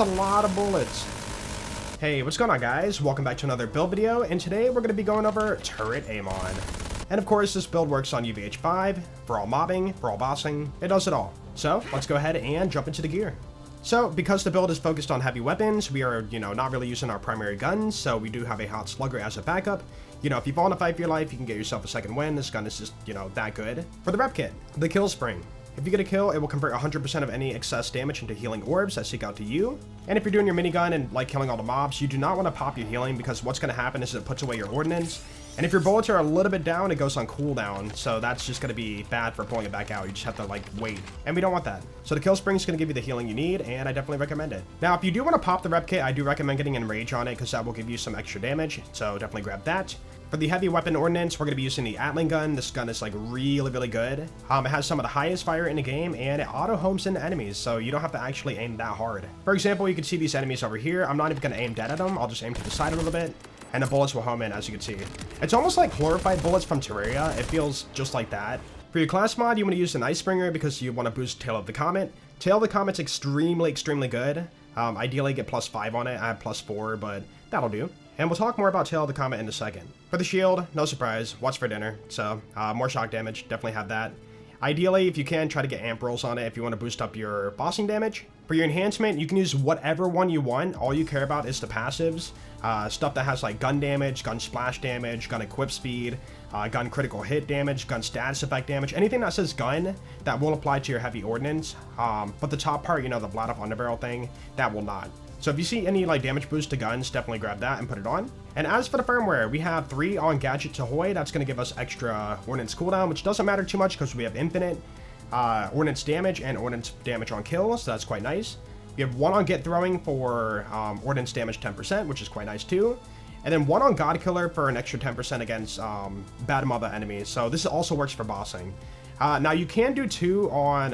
a lot of bullets. Hey, what's going on, guys? Welcome back to another build video, and today we're going to be going over turret AMON. And of course, this build works on UVH5, for all mobbing, for all bossing, it does it all. So, let's go ahead and jump into the gear. So, because the build is focused on heavy weapons, we are, not really using our primary guns, so we do have a hot slugger as a backup. If you fall in a fight for your life, you can get yourself a second win. This gun is just, that good. For the rep kit, the kill spring. If you get a kill, it will convert 100% of any excess damage into healing orbs that seek out to you. And if you're doing your minigun and like killing all the mobs, you do not want to pop your healing because what's going to happen is it puts away your ordnance. And if your bullets are a little bit down, it goes on cooldown. So that's just going to be bad for pulling it back out. You just have to wait. And we don't want that. So the kill spring is going to give you the healing you need, and I definitely recommend it. Now, if you do want to pop the rep kit, I do recommend getting Enrage on it because that will give you some extra damage. So definitely grab that. For the heavy weapon ordnance, we're going to be using the Atling gun. This gun is really good. It has some of the highest fire in the game, and it auto homes into enemies, so you don't have to actually aim that hard. For example, you can see these enemies over here. I'm not even going to aim dead at them. I'll just aim to the side a little bit, and the bullets will home in, as you can see. It's almost like glorified bullets from Terraria. It feels just like that. For your class mod, you want to use an Ice Springer because you want to boost Tail of the Comet. Tail of the Comet's extremely good. Ideally, get +5 on it. I have +4, but that'll do. And we'll talk more about Tail of the Comet in a second. For the shield, no surprise, what's for dinner? So, more shock damage, definitely have that. Ideally, if you can, try to get amp rolls on it if you want to boost up your bossing damage. For your enhancement, you can use whatever one you want. All you care about is the passives. Stuff that has like gun damage, gun splash damage, gun equip speed, gun critical hit damage, gun status effect damage, anything that says gun, that will apply to your heavy ordnance. But the top part, the Blot Off Underbarrel thing, that will not. So if you see any damage boost to guns, definitely grab that and put it on. And as for the firmware, we have 3 on Gadget Tahoe. That's going to give us extra ordnance cooldown, which doesn't matter too much because we have infinite ordnance damage and ordnance damage on kill, so that's quite nice. We have 1 on Get Throwing for ordnance damage 10%, which is quite nice too. And then 1 on God Killer for an extra 10% against bad mother enemies. So this also works for bossing. Now you can do 2 on,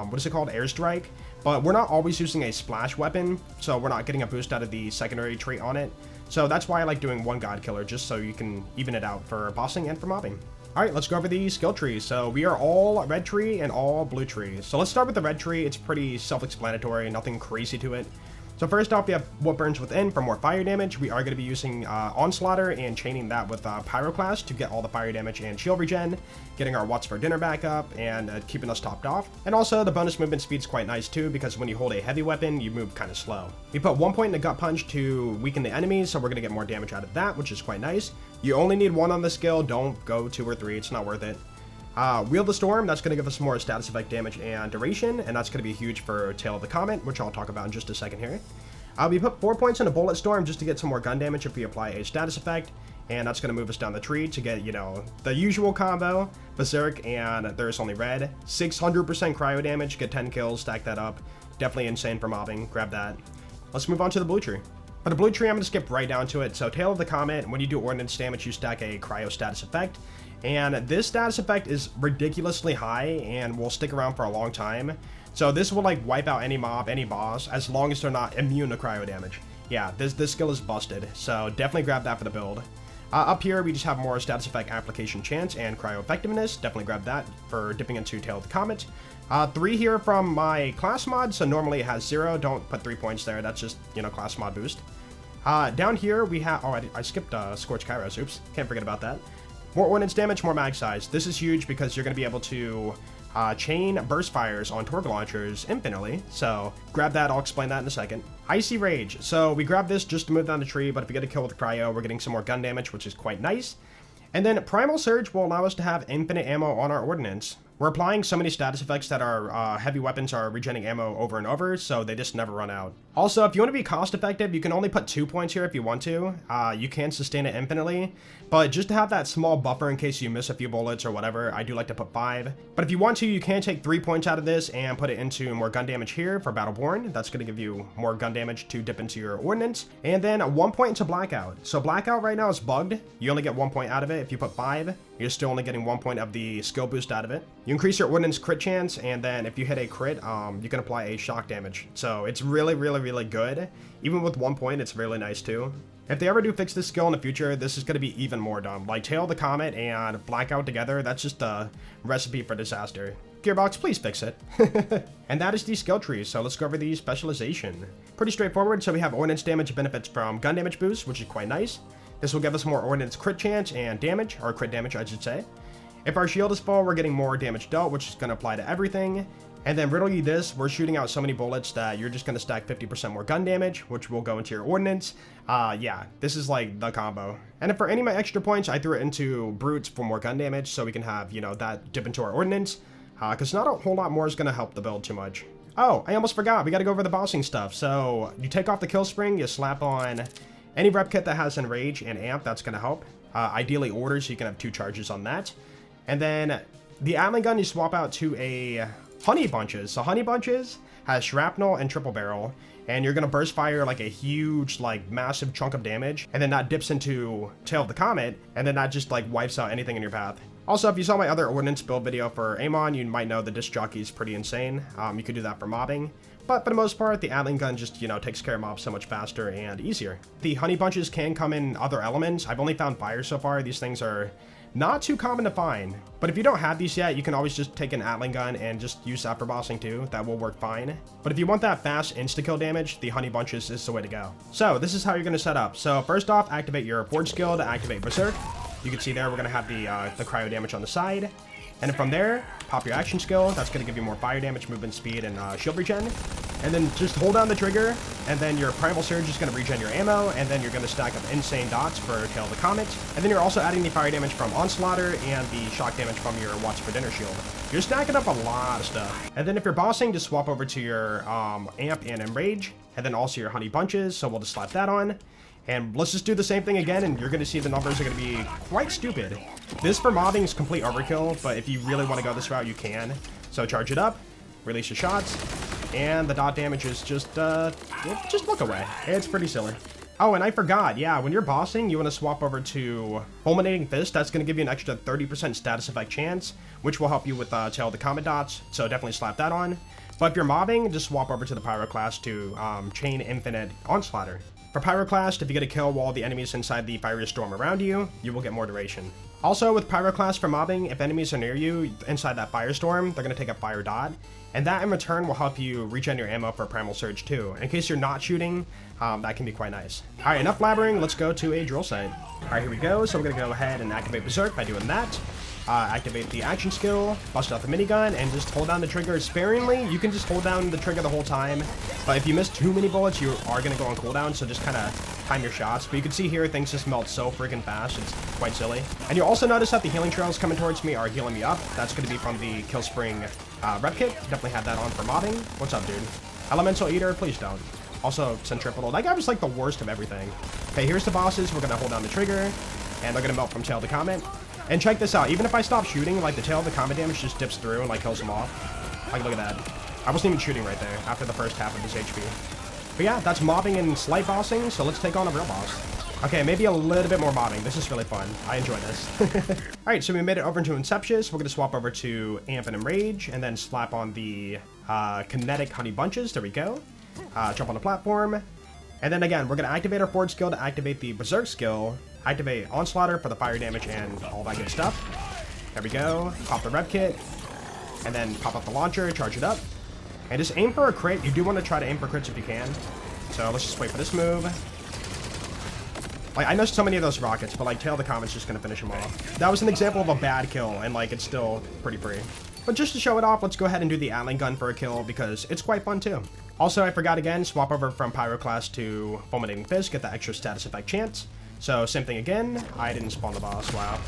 what is it called, Airstrike, but we're not always using a splash weapon, so we're not getting a boost out of the secondary trait on it. So that's why I like doing 1 God Killer, just so you can even it out for bossing and for mobbing. Alright, let's go over the skill trees. So we are all red tree and all blue tree. So let's start with the red tree. It's pretty self-explanatory, nothing crazy to it. So first off, we have what burns within for more fire damage. We are going to be using Onslaughter and chaining that with Pyroclast to get all the fire damage and shield regen, getting our What's for Dinner back up, and keeping us topped off. And also, the bonus movement speed's quite nice too, because when you hold a heavy weapon, you move kind of slow. We put 1 point in the Gut Punch to weaken the enemies, so we're going to get more damage out of that, which is quite nice. You only need 1 on the skill, don't go 2 or 3, it's not worth it. Wield the Storm, that's going to give us more status effect damage and duration, and that's going to be huge for Tail of the Comet, which I'll talk about in just a second here. We put 4 points in a Bullet Storm just to get some more gun damage if we apply a status effect, and that's going to move us down the tree to get, the usual combo, Berserk and There's Only Red. 600% cryo damage, get 10 kills, stack that up. Definitely insane for mobbing, grab that. Let's move on to the blue tree. For the blue tree, I'm going to skip right down to it. So Tail of the Comet, when you do ordnance damage, you stack a cryo status effect. And this status effect is ridiculously high and will stick around for a long time. So this will wipe out any mob, any boss, as long as they're not immune to cryo damage. Yeah, this skill is busted, so definitely grab that for the build. Up here, we just have more status effect application chance and cryo effectiveness. Definitely grab that for dipping into Tail of the Comet. 3 here from my class mod, so normally it has 0. Don't put 3 points there, that's just, class mod boost. Down here, we have, I skipped Scorch Kairos, oops, can't forget about that. More ordnance damage, more mag size. This is huge because you're going to be able to chain burst fires on torque launchers infinitely, so grab that, I'll explain that in a second. Icy Rage, so we grab this just to move down the tree, but if we get a kill with cryo, we're getting some more gun damage, which is quite nice. And then Primal Surge will allow us to have infinite ammo on our ordnance. We're applying so many status effects that our heavy weapons are regenerating ammo over and over, so they just never run out. Also, if you want to be cost effective, you can only put 2 points here if you want to. You can sustain it infinitely, but just to have that small buffer in case you miss a few bullets or whatever, I do like to put 5. But if you want to, you can take 3 points out of this and put it into more gun damage here for Battleborn. That's going to give you more gun damage to dip into your ordnance. And then 1 point into Blackout. So Blackout right now is bugged. You only get 1 point out of it. If you put 5, you're still only getting 1 point of the skill boost out of it. You increase your ordnance crit chance, and then if you hit a crit, you can apply a shock damage. So it's really good. Even with 1 point, it's really nice too. If they ever do fix this skill in the future, this is going to be even more dumb. Like Tail of the Comet and Blackout together, that's just a recipe for disaster. Gearbox, please fix it. And that is the skill tree, so let's go over the specialization. Pretty straightforward, so we have ordnance damage benefits from gun damage boost, which is quite nice. This will give us more ordnance crit chance and damage, or crit damage I should say. If our shield is full, we're getting more damage dealt, which is going to apply to everything. And then riddle you this, we're shooting out so many bullets that you're just going to stack 50% more gun damage, which will go into your ordnance. Yeah, this is like the combo. And if for any of my extra points, I threw it into brutes for more gun damage, so we can have, you know, that dip into our ordnance. Because not a whole lot more is going to help the build too much. Oh, I almost forgot, we got to go over the bossing stuff. So you take off the kill spring, you slap on any rep kit that has enrage and amp, that's going to help. Ideally order, so you can have 2 charges on that. And then the Atling gun you swap out to a honey bunches. So honey bunches has shrapnel and triple barrel, and you're gonna burst fire like a huge, like massive chunk of damage, and then that dips into Tail of the Comet, and then that just like wipes out anything in your path. Also, if you saw my other ordnance build video for AMON, you might know the disc jockey is pretty insane. You could do that for mobbing, but for the most part, the Atling gun just, you know, takes care of mobs so much faster and easier. The honey bunches can come in other elements. I've only found fire so far. These things are not too common to find, but if you don't have these yet, you can always just take an Atling gun and just use that for bossing too. That will work fine. But if you want that fast insta-kill damage, the honey bunches is the way to go. So this is how you're going to set up. So first off, activate your forge skill to activate Berserk. You can see there we're going to have the cryo damage on the side. And then from there, pop your action skill. That's going to give you more fire damage, movement speed, and shield regen. And then just hold down the trigger, and then your Primal Surge is going to regen your ammo, and then you're going to stack up insane dots for Tail of the Comet. And then you're also adding the fire damage from Onslaughter and the shock damage from your Watch for Dinner shield. You're stacking up a lot of stuff. And then if you're bossing, just swap over to your amp and enrage, and then also your honey bunches, so we'll just slap that on. And let's just do the same thing again, and you're going to see the numbers are going to be quite stupid. This for mobbing is complete overkill, but if you really want to go this route, you can. So charge it up, release your shots, and the dot damage is just look away. It's pretty silly. Oh, and I forgot, yeah, when you're bossing, you want to swap over to Fulminating Fist. That's going to give you an extra 30% status effect chance, which will help you with Tail of the Comet dots, so definitely slap that on. But if you're mobbing, just swap over to the Pyroclast to Chain Infinite Onslaughter. For Pyroclast, if you get a kill while the enemy is inside the fiery storm around you, you will get more duration. Also, with Pyroclast for mobbing, if enemies are near you inside that firestorm, they're going to take a fire dot, and that in return will help you regen your ammo for Primal Surge too. In case you're not shooting, that can be quite nice. Alright, enough blabbering, let's go to a drill site. Alright, here we go. So we're going to go ahead and activate Berserk by doing that. Activate the action skill, bust out the minigun, and just hold down the trigger sparingly. You can just hold down the trigger the whole time, but if you miss too many bullets, you are going to go on cooldown, so just kind of time your shots. But you can see here, things just melt so freaking fast, it's quite silly. And you'll also notice that the healing trails coming towards me are healing me up. That's going to be from the Kill Spring rep kit. Definitely have that on for mobbing. What's up, dude? Elemental Eater, please don't. Also, Centripetal. That guy was like the worst of everything. Okay, here's the bosses. We're going to hold down the trigger, and they're going to melt from Tail of the Comet. And check this out, even if I stop shooting, like the Tail of the Comet damage just dips through and like kills them off. Like, look at that. I wasn't even shooting right there after the first half of his HP. But yeah, that's mobbing and slight bossing, so let's take on a real boss. Okay, maybe a little bit more mobbing. This is really fun. I enjoy this. Alright, so we made it over into Inceptious. We're going to swap over to Amp and Enrage, and then slap on the Kinetic Honey Bunches. There we go. Jump on the platform. And then again, we're going to activate our Forge skill to activate the Berserk skill. Activate Onslaughter for the fire damage and all that good stuff. There we go. Pop the rep kit. And then pop up the launcher, charge it up. And just aim for a crit. You do want to try to aim for crits if you can. So let's just wait for this move. Like, I missed so many of those rockets, but like Tail of the Comet's just going to finish him off. That was an example of a bad kill, and like it's still pretty free. But just to show it off, let's go ahead and do the Atling gun for a kill because it's quite fun too. Also, I forgot again, swap over from Pyroclast to Fulminating Fist, get that extra status effect chance. So, same thing again. I didn't spawn the boss, wow.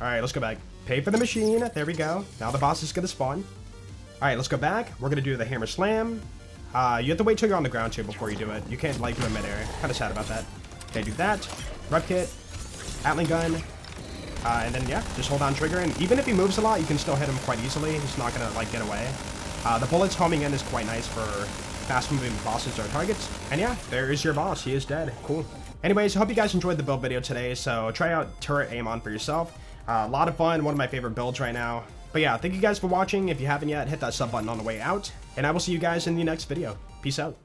Alright, let's go back. Pay for the machine, there we go. Now the boss is gonna spawn. Alright, let's go back. We're gonna do the Hammer Slam. You have to wait till you're on the ground too before you do it. You can't like do it midair. Kinda sad about that. Okay, do that. Rep kit. Atling gun. And then, yeah, just hold down trigger. And even if he moves a lot, you can still hit him quite easily. He's not gonna, like, get away. The bullets homing in is quite nice for fast-moving bosses or targets. And yeah, there is your boss. He is dead. Cool. Anyways, I hope you guys enjoyed the build video today, so try out Turret AMON for yourself. A lot of fun, one of my favorite builds right now. But yeah, thank you guys for watching. If you haven't yet, hit that sub button on the way out, and I will see you guys in the next video. Peace out.